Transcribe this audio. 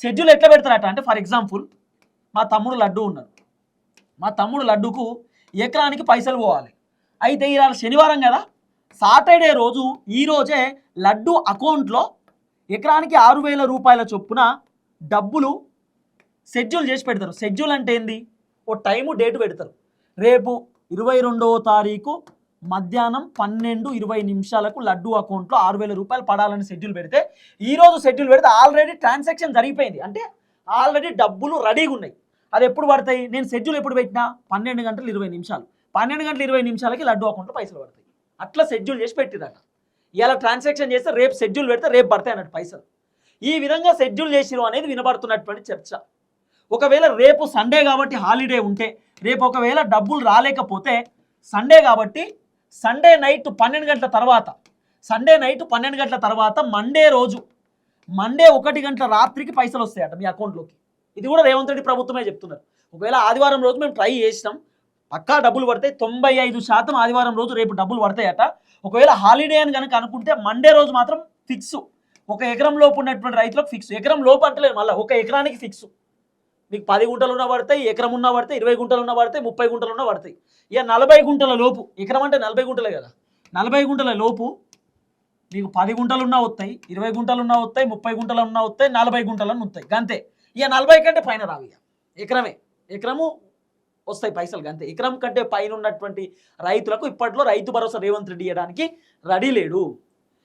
Schedule ఎట్లా పెడతారట అంటే for example మా తమ్ముడు లడ్డు ఉన్నాడు. మా తమ్ముడు లడ్డుకు ఎకరానికి పైసలు పోవాలి. అయితే ఇవాళ శనివారం కదా, సాటర్డే రోజు ఈ రోజే లడ్డు అకౌంట్లో ఎకరానికి 6,000 రూపాయల చొప్పున డబ్బులు షెడ్యూల్ చేసి పెడతారు. షెడ్యూల్ అంటే ఏంది? ఓ టైము డేటు పెడతారు. రేపు 22వ తారీఖు మధ్యాహ్నం 12:20 లడ్డు అకౌంట్లో 6,000 రూపాయలు పడాలని షెడ్యూల్ పెడితే, ఈరోజు షెడ్యూల్ పెడితే ఆల్రెడీ ట్రాన్సాక్షన్ జరిగిపోయింది. అంటే ఆల్రెడీ డబ్బులు రెడీగా ఉన్నాయి. అది ఎప్పుడు పడతాయి? నేను షెడ్యూల్ ఎప్పుడు పెట్టినా 12:20. 12:20కి లడ్డు అకౌంట్లో పైసలు పడతాయి. అట్లా షెడ్యూల్ చేసి పెట్టిరట. ఇలా ట్రాన్సాక్షన్ చేస్తే రేపు షెడ్యూల్ పెడితే రేపు పడతాయి అన్నట్టు పైసలు. ఈ విధంగా షెడ్యూల్ చేసిరు అనేది వినబడుతున్నటువంటి చర్చ. ఒకవేళ రేపు సండే కాబట్టి హాలిడే ఉంటే, రేపు ఒకవేళ డబ్బులు రాలేకపోతే, సండే కాబట్టి సండే నైట్ 12 గంటల తర్వాత, మండే రోజు 1 గంటల రాత్రికి పైసలు వస్తాయట మీ అకౌంట్లోకి. ఇది కూడా రేవంత్ రెడ్డి ప్రభుత్వమే చెప్తున్నారు. ఒకవేళ ఆదివారం రోజు మేము ట్రై చేసినాం, పక్కా డబ్బులు పడతాయి. 95% ఆదివారం రోజు రేపు డబ్బులు పడతాయట. ఒకవేళ హాలిడే అని కనుక అనుకుంటే మండే రోజు మాత్రం ఫిక్స్. 1 ఎకరం లోపు ఉన్నటువంటి రైతులకు ఫిక్స్. ఎకరం లోపు అంటలేదు, మళ్ళీ 1 ఎకరానికి ఫిక్స్. మీకు 10 గుంటలు ఉన్న పడతాయి, ఎకరం ఉన్న పడతాయి, 20 గుంటలు ఉన్న పడతాయి, 30 గుంటలు ఉన్న పడతాయి. ఇక 40 గుంటల లోపు, ఎకరం అంటే 40 గుంటలే కదా, 40 గుంటల లోపు మీకు 10 గుంటలు ఉన్నా వస్తాయి, 20 గుంటలు ఉన్నా వస్తాయి, 30 గుంటలు ఉన్నా వస్తాయి, 40 గుంటలు వస్తాయి. గంతే. ఇక 40 కంటే పైన రావు. ఇక ఎకరము వస్తాయి పైసలు గంతే. ఎకరం కంటే పైన ఉన్నటువంటి రైతులకు ఇప్పట్లో రైతు భరోసా రేవంత్ రెడ్డి ఇవ్వడానికి రెడీ లేడు.